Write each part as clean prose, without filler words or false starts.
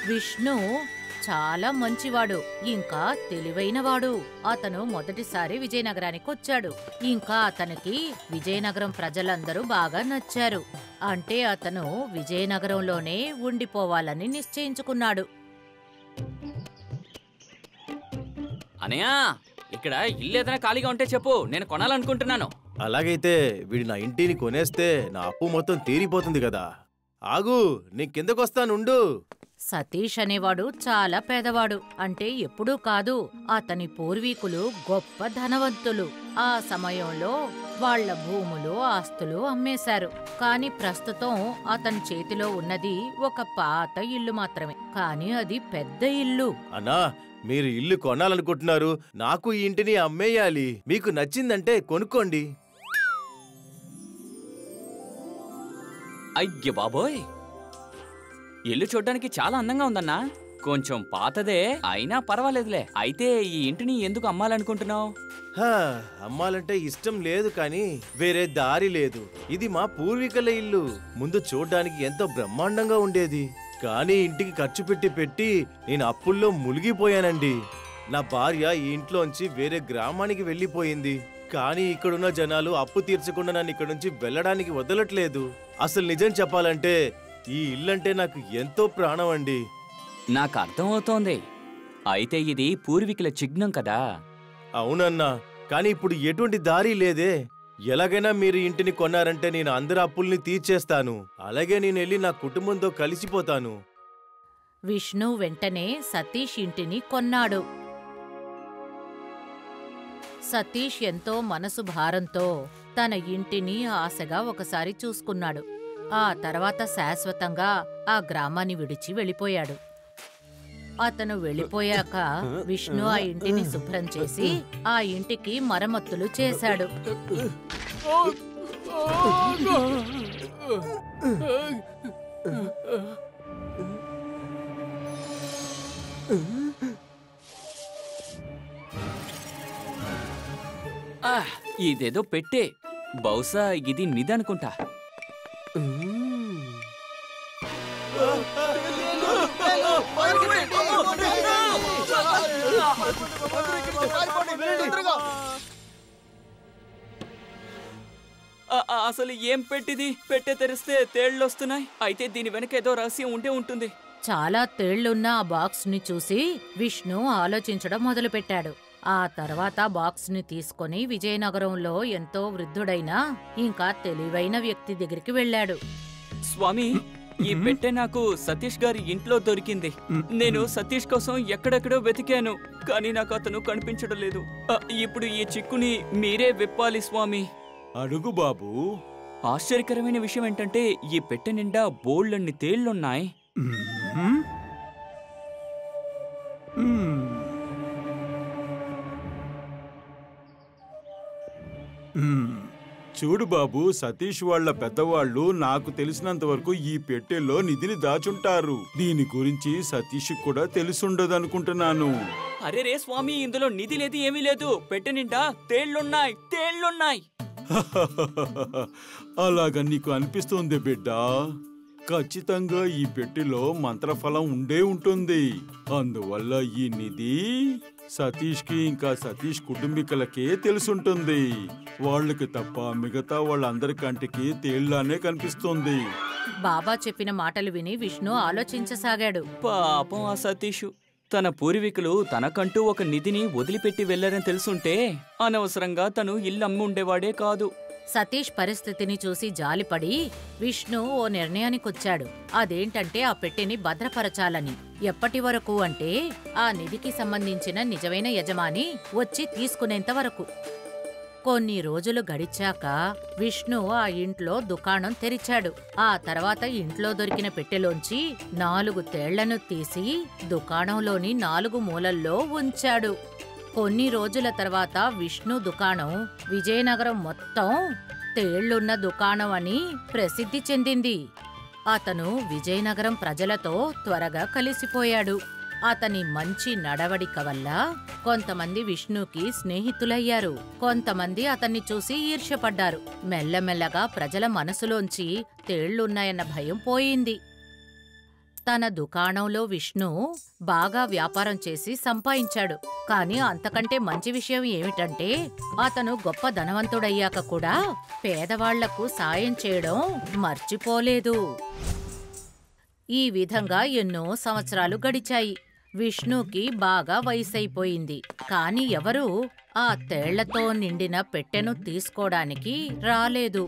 విష్ణు చాలా మంచివాడు, ఇంకా తెలివైనవాడు. అతను మొదటిసారి విజయనగరానికి వచ్చాడు. ఇంకా అతనికి విజయనగరం ప్రజలందరూ బాగా నచ్చారు. అంటే అతను విజయనగరంలోనే ఉండిపోవాలని నిశ్చయించుకున్నాడు. అనయ్య, ఇక్కడ ఇల్లు ఏదైనా ఖాళీగా ఉంటే చెప్పు, నేను కొనాలనుకుంటున్నాను. అలాగైతే వీడి నా ఇంటిని కొనేస్తే నా అప్పు మొత్తం తీరిపోతుంది కదా. ఆగు, నీ కిందకొస్తానుండు. సతీష్ అనేవాడు చాలా పేదవాడు. అంటే ఎప్పుడూ కాదు, అతని పూర్వీకులు గొప్ప ధనవంతులు. ఆ సమయంలో వాళ్ల భూములు ఆస్తులు అమ్మేశారు. కాని ప్రస్తుతం అతని చేతిలో ఉన్నది ఒక పాత ఇల్లు మాత్రమే. కాని అది పెద్ద ఇల్లు. అన్నా, మీరు ఇల్లు కొనాలనుకుంటున్నారు, నాకు ఈ ఇంటిని అమ్మేయాలి. మీకు నచ్చిందంటే కొనుక్కోండి. అయ్య బాబోయ్, ఇల్లు చూడ్డానికి చాలా అందంగా ఉందన్నా. కొంచెం పాతదే అయినా పర్వాలేదులే. అయితే ఈ ఇంటిని ఎందుకు అమ్మాలనుకుంటున్నావు? అమ్మాలంటే ఇష్టం లేదు, కానీ వేరే దారి లేదు. ఇది మా పూర్వీకుల ఇల్లు. ముందు చూడ్డానికి ఎంతో బ్రహ్మాండంగా ఉండేది. కానీ ఇంటికి ఖర్చు పెట్టి నేను అప్పుల్లో మునిగిపోయానండి. నా భార్య ఈ ఇంట్లోంచి వేరే గ్రామానికి వెళ్ళిపోయింది. కానీ ఇక్కడున్న జనాలు అప్పు తీర్చకుండా నన్ను ఇక్కడ నుంచి వెళ్ళడానికి వదలట్లేదు. అసలు నిజం చెప్పాలంటే ఈ ఇల్లంటే నాకు ఎంతో ప్రాణం అండి. నాకు అర్థమవుతోంది. అయితే ఇది పూర్వీకుల చిహ్నం కదా? అవునన్నా, కానీ ఇప్పుడు ఎటువంటి దారి లేదే. ఎలాగైనా మీరు ఇంటిని కొన్నారంటే నేను అందరి అప్పుల్ని తీర్చేస్తాను. అలాగే నేను వెళ్ళి నా కుటుంబంతో కలిసిపోతాను. విష్ణు వెంటనే సతీష్ ఇంటిని కొన్నాడు. సతీష్ ఎంతో మనసు భారంతో తన ఇంటిని ఆశగా ఒకసారి చూసుకున్నాడు. ఆ తర్వాత శాశ్వతంగా ఆ గ్రామాన్ని విడిచి వెళ్ళిపోయాడు. అతను వెళ్ళిపోయాక విష్ణు ఆ ఇంటిని శుభ్రం చేసి ఆ ఇంటికి మరమ్మతులు చేశాడు. ఇదేదో పెట్టే, బహుశా ఇది నిదనుకుంటా. అసలు ఏం పెట్టిది? పెట్టె తెరిస్తే తేళ్లొస్తున్నాయి. అయితే దీని వెనక ఏదో రహస్యం ఉంటే ఉంటుంది. చాలా తేళ్లున్న ఆ బాక్స్ ని చూసి విష్ణు ఆలోచించడం మొదలుపెట్టాడు. ఆ తర్వాత బాక్స్ ని తీసుకుని విజయనగరంలో ఎంతో వృద్ధుడైన ఇంకా తెలివైన వ్యక్తి దగ్గరికి వెళ్ళాడు. స్వామి, ఈ పెట్టె నాకు సతీష్ గారి ఇంట్లో దొరికింది. నేను సతీష్ కోసం ఎక్కడెక్కడో వెతికాను, కానీ నాకు అతను కనిపించడం లేదు. ఇప్పుడు ఈ చిక్కుని మీరే విప్పాలి స్వామి. అడుగు బాబు. ఆశ్చర్యకరమైన విషయం ఏంటంటే ఈ పెట్టె నిండా బోల్డన్ని తేళ్లున్నాయి. చూడు బాబు, సతీష్ వాళ్ళ పెద్దవాళ్ళు నాకు తెలిసినంత వరకు ఈ పెట్టెలో నిధిని దాచుంటారు. దీని గురించి సతీష్ కూడా తెలుసుండదనుకుంటున్నాను. అరే రే స్వామి, ఇందులో నిధి లేదు, ఏమీ లేదు. పెట్టె నిండా తేళ్లున్నాయి. అలాగా నీకు అనిపిస్తుంది బిడ్డ? ఖచ్చితంగా ఈ పెట్టెలో మంత్రఫలం ఉండే ఉంటుంది. అందువల్ల ఈ నిధి సతీష్ కి ఇంకా సతీష్ కుటుంబీకులకే తెలుసుంటుంది. వాళ్ళకి తప్ప మిగతా వాళ్ళందరికంటికి తేళ్లానే కనిపిస్తుంది. బాబా చెప్పిన మాటలు విని విష్ణు ఆలోచించసాగాడు. పాపం ఆ సతీషు, తన పూర్వీకులు తనకంటూ ఒక నిధిని వదిలిపెట్టి వెళ్లారని తెలుసుంటే అనవసరంగా తను ఇల్లు అమ్మి ఉండేవాడే కాదు. సతీష్ పరిస్థితిని చూసి జాలిపడి విష్ణు ఓ నిర్ణయానికొచ్చాడు. అదేంటంటే ఆ పెట్టెని భద్రపరచాలని. ఎప్పటి వరకు అంటే ఆ నిధికి సంబంధించిన నిజమైన యజమాని వచ్చి తీసుకునేంత వరకు. కొన్ని రోజులు గడిచాక విష్ణు ఆ ఇంట్లో దుకాణం తెరిచాడు. ఆ తర్వాత ఇంట్లో దొరికిన పెట్టెలోంచి 4 తేళ్లను తీసి దుకాణంలోని 4 మూలల్లో ఉంచాడు. కొన్ని రోజుల తర్వాత విష్ణు దుకాణం విజయనగరం మొత్తం తేళ్లున్న దుకాణం అని ప్రసిద్ధి చెందింది. అతను విజయనగరం ప్రజలతో త్వరగా కలిసిపోయాడు. అతని మంచి నడవడిక వల్ల కొంతమంది విష్ణుకి స్నేహితులయ్యారు. కొంతమంది అతన్ని చూసి ఈర్ష్యపడ్డారు. మెల్లమెల్లగా ప్రజల మనసులోంచి తేళ్లున్నాయన్న భయం పోయింది. తన దుకాణంలో విష్ణు బాగా వ్యాపారం చేసి సంపాదించాడు. కానీ అంతకంటే మంచి విషయం ఏమిటంటే అతను గొప్ప ధనవంతుడయ్యాక కూడా పేదవాళ్లకు సాయం చేయడం మర్చిపోలేదు. ఈ విధంగా ఎన్నో సంవత్సరాలు గడిచాయి. విష్ణుకి బాగా వయసైపోయింది. కాని ఎవరూ ఆ తేళ్లతో నిండిన పెట్టెను తీసుకోడానికి రాలేదు.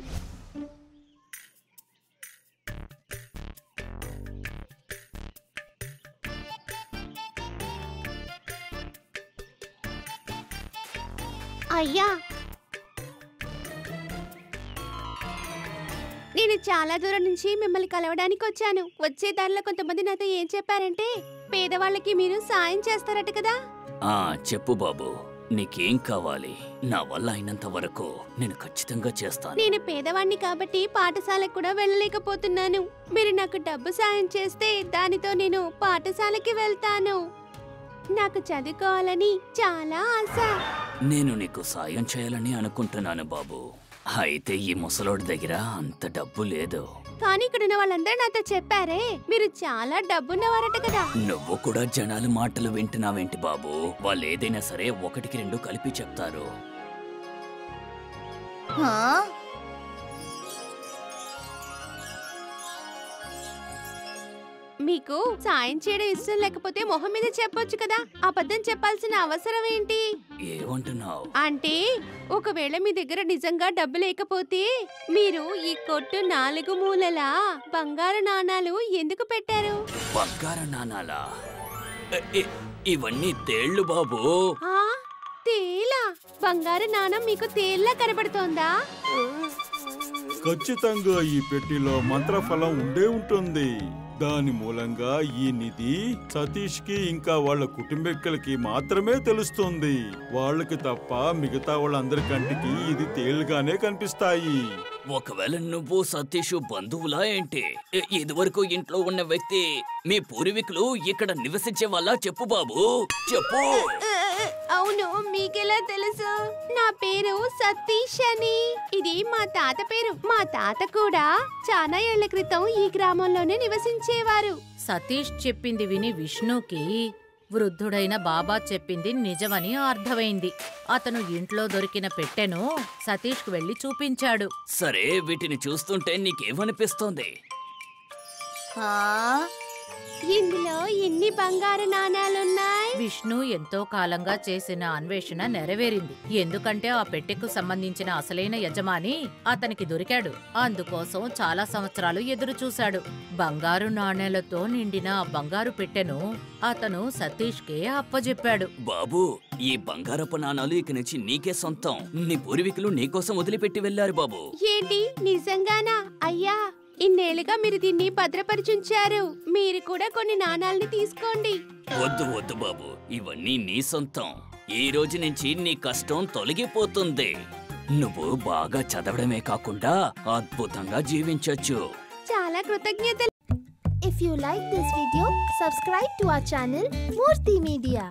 అయ్యా, నేను చాలా దూరం నుంచి మిమ్మల్ని కలవడానికి వచ్చాను. వచ్చే దారిలో కొంతమంది నాతో ఏం చెప్పారంటే పేదవాళ్ళకి మీరు సాయం చేస్తారట కదా. చెప్పు బాబు, నీకేం కావాలి? నా వల్ల అయినంత వరకు నేను ఖచ్చితంగా చేస్తాను. నేను పేదవాణ్ణి కాబట్టి పాఠశాలకు కూడా వెళ్ళలేకపోతున్నాను. మీరు నాకు డబ్బు సాయం చేస్తే దానితో నేను పాఠశాలకి వెళ్తాను. నాకు చదువుకోవాలని చాలా ఆశ. నేను నీకు సాయం చేయాలని అనుకుంటున్నాను బాబు. అయితే ఈ ముసలోడి దగ్గర అంత డబ్బు లేదు. కానీ ఇక్కడున్న వాళ్ళందరూ నాతో చెప్పారే మీరు చాలా డబ్బున్నవారట కదా. నువ్వు కూడా జనాల మాటలు వింటున్నావేంటి బాబు? వాళ్ళు ఏదైనా సరే ఒకటికి రెండు కలిపి చెప్తారు. మీకు సాయం చేయడం ఇష్టం లేకపోతే మొహం మీద చెప్పొచ్చు కదా. అబద్ధం చెప్పాల్సిన అవసరం ఏంటి? ఏమంటున్నావు? అంటే ఒకవేళ మీ దగ్గర నిజంగా డబ్బు లేకపోతే మీరు ఈ కొట్టు 4 మూలలా బంగారు నాణాలు ఎందుకు పెట్టారు? బంగారు నాణాలా? ఇవన్నీ తేళ్లు బాబు. తేలా? బంగారు నాణం మీకు తేల్లా కనబడుతోందా? ఖచ్చితంగా ఈ పెట్టిలో మంత్రఫలం ఉండే ఉంటుంది. దాని మూలంగా ఈ నిధి సతీష్ కి ఇంకా వాళ్ళ కుటుంబీకులకి మాత్రమే తెలుస్తుంది. వాళ్ళకి తప్ప మిగతా వాళ్ళందరికంటికి ఇది తేలిగానే కనిపిస్తాయి. ఒకవేళ నువ్వు సతీష్ బంధువులా ఏంటి? ఇదివరకు ఇంట్లో ఉన్న వ్యక్తి మీ పూర్వీకులు ఇక్కడ నివసించే వాళ్ళ? చెప్పు బాబు, చెప్పు. అవును, మీకెలా తెలుసు? నా పేరు సతీష్ అని. ఇది మా తాత పేరు. మా తాత కూడా చాలా ఏళ్ల క్రితం ఈ గ్రామంలోనే నివసించేవారు. సతీష్ చెప్పింది విని విష్ణుకి వృద్ధుడైన బాబా చెప్పింది నిజమని అర్థమైంది. అతను ఇంట్లో దొరికిన పెట్టెను సతీష్కు వెళ్లి చూపించాడు. సరే, వీటిని చూస్తుంటే నీకేమనిపిస్తోంది? ఇందులో ఎన్ని బంగారు నాణాలున్నాయి? విష్ణు ఎంతో కాలంగా చేసిన అన్వేషణ నెరవేరింది. ఎందుకంటే ఆ పెట్టెకు సంబంధించిన అసలైన యజమాని అతనికి దొరికాడు. అందుకోసం చాలా సంవత్సరాలు ఎదురు చూశాడు. బంగారు నాణేలతో నిండిన ఆ బంగారు పెట్టెను అతను సతీష్కే అప్పజెప్పాడు. బాబు, ఈ బంగారపు నాణాలు ఇక నుంచి నీకే సొంతం. నీ పూర్వీకులు నీకోసం వదిలిపెట్టి వెళ్లారు బాబు. ఏంటి, నిజంగానా? అయ్యా, ఇన్నేళ్లుగా మీరు దీన్ని భద్రపరిచుంచారు. మీరు కూడా కొన్ని నాణాల్ని తీసుకోండి. వద్దు వద్దు బాబు, ఇవన్నీ నీ సొంతం. ఈ రోజు నుంచి నీ కష్టం తొలగిపోతుంది. నువ్వు బాగా చదవడమే కాకుండా అద్భుతంగా జీవించొచ్చు. చాలా కృతజ్ఞతలు. If you like this video, subscribe to our channel Murthy Media.